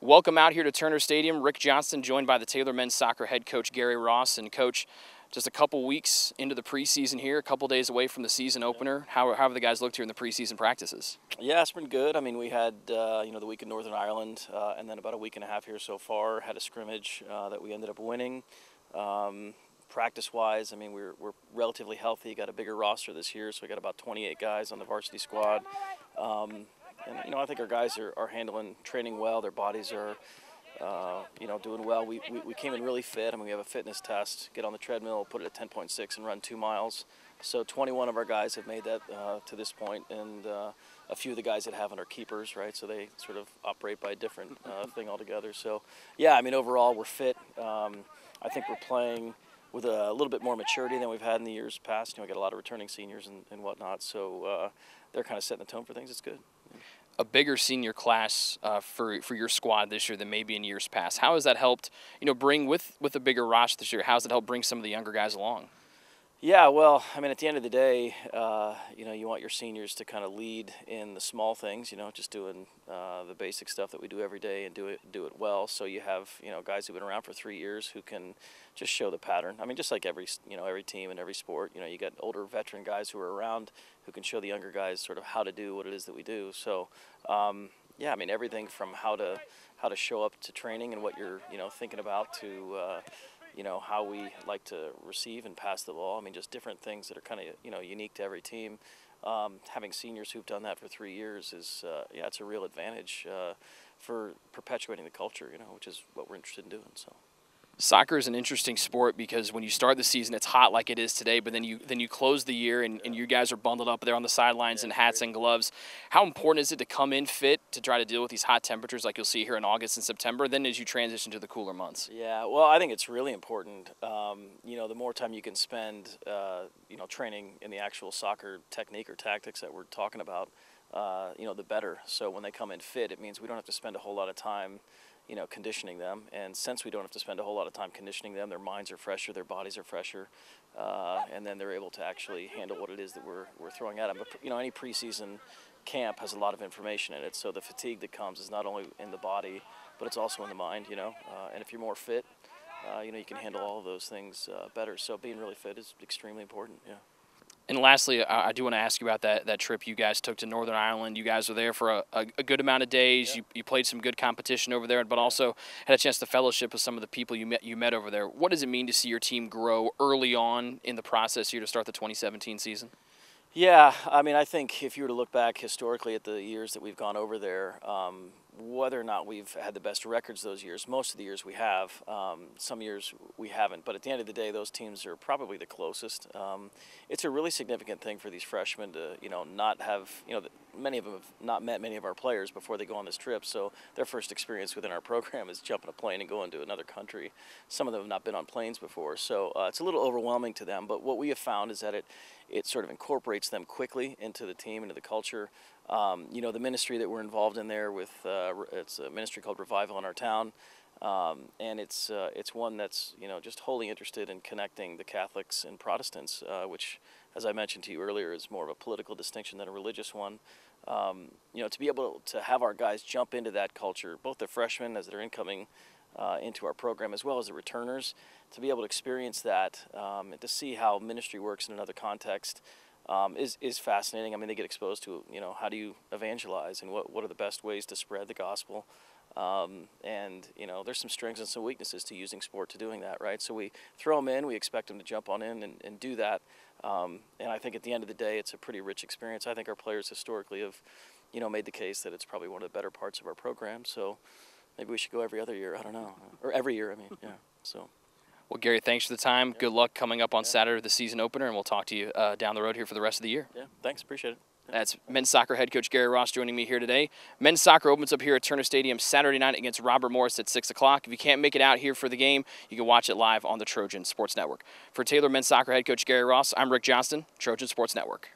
Welcome out here to Turner Stadium. Rick Johnston joined by the Taylor men's soccer head coach Gary Ross. And Coach, just a couple weeks into the preseason here, a couple days away from the season opener. How have the guys looked here in the preseason practices? Yeah, it's been good. I mean, we had the week in Northern Ireland, and then about a week and a half here so far. Had a scrimmage that we ended up winning. Practice-wise, I mean, we're relatively healthy. Got a bigger roster this year, so we got about 28 guys on the varsity squad. And I think our guys are handling training well. Their bodies are doing well. We came in really fit. I mean, we have a fitness test, get on the treadmill, put it at 10.6 and run 2 miles. So 21 of our guys have made that to this point, and a few of the guys that haven't are keepers, right? So they sort of operate by a different thing altogether. So, yeah, I mean, overall we're fit. I think we're playing with a little bit more maturity than we've had in the years past. We got a lot of returning seniors and whatnot, so they're kind of setting the tone for things. It's good. A bigger senior class for your squad this year than maybe in years past. How has that helped, bring with a bigger roster this year? How has it helped bring some of the younger guys along? Yeah, well, I mean, at the end of the day, you want your seniors to kind of lead in the small things, just doing the basic stuff that we do every day and do it well. So you have, guys who've been around for 3 years who can just show the pattern. I mean, just like every team and every sport, you got older veteran guys who are around who can show the younger guys sort of how to do what it is that we do. So, yeah, I mean, everything from how to show up to training and what you're, thinking about to how we like to receive and pass the ball. I mean, just different things that are kind of, unique to every team. Having seniors who've done that for 3 years is, it's a real advantage for perpetuating the culture, which is what we're interested in doing. So. Soccer is an interesting sport because when you start the season, it's hot like it is today, but then you close the year and you guys are bundled up there on the sidelines in hats and gloves. How important is it to come in fit to try to deal with these hot temperatures like you'll see here in August and September, then as you transition to the cooler months? Yeah, well, I think it's really important. The more time you can spend, training in the actual soccer technique or tactics that we're talking about, the better. So when they come in fit, it means we don't have to spend a whole lot of time conditioning them. And since we don't have to spend a whole lot of time conditioning them, their minds are fresher, their bodies are fresher, and then they're able to actually handle what it is that we're throwing at them. But, any preseason camp has a lot of information in it, so the fatigue that comes is not only in the body, but it's also in the mind, and if you're more fit, you can handle all of those things better. So being really fit is extremely important, yeah. And lastly, I do want to ask you about that trip you guys took to Northern Ireland. You guys were there for a good amount of days. Yeah. You played some good competition over there, but also had a chance to fellowship with some of the people you met over there. What does it mean to see your team grow early on in the process here to start the 2017 season? Yeah, I mean, I think if you were to look back historically at the years that we've gone over there, whether or not we've had the best records those years, most of the years we have, some years we haven't, but at the end of the day, those teams are probably the closest. It's a really significant thing for these freshmen to, not have, many of them have not met many of our players before they go on this trip, so their first experience within our program is jumping a plane and going to another country. Some of them have not been on planes before, so it's a little overwhelming to them, but what we have found is that it sort of incorporates them quickly into the team, into the culture. The ministry that we're involved in there with, it's a ministry called Revival in our town, and it's one that's, just wholly interested in connecting the Catholics and Protestants, which, as I mentioned to you earlier, is more of a political distinction than a religious one. To be able to have our guys jump into that culture, both the freshmen as they're incoming into our program, as well as the returners, to be able to experience that and to see how ministry works in another context is fascinating. I mean, they get exposed to, how do you evangelize and what are the best ways to spread the gospel. And there's some strengths and some weaknesses to using sport to doing that, right? So we throw them in, we expect them to jump on in and do that. And I think at the end of the day, it's a pretty rich experience. I think our players historically have, made the case that it's probably one of the better parts of our program. So maybe we should go every other year. I don't know. Or every year, I mean, yeah. So. Well, Gary, thanks for the time. Good luck coming up on Saturday, the season opener, and we'll talk to you down the road here for the rest of the year. Yeah, thanks. Appreciate it. That's men's soccer head coach Gary Ross joining me here today. Men's soccer opens up here at Turner Stadium Saturday night against Robert Morris at 6 o'clock. If you can't make it out here for the game, you can watch it live on the Trojan Sports Network. For Taylor men's soccer head coach Gary Ross, I'm Rick Johnston, Trojan Sports Network.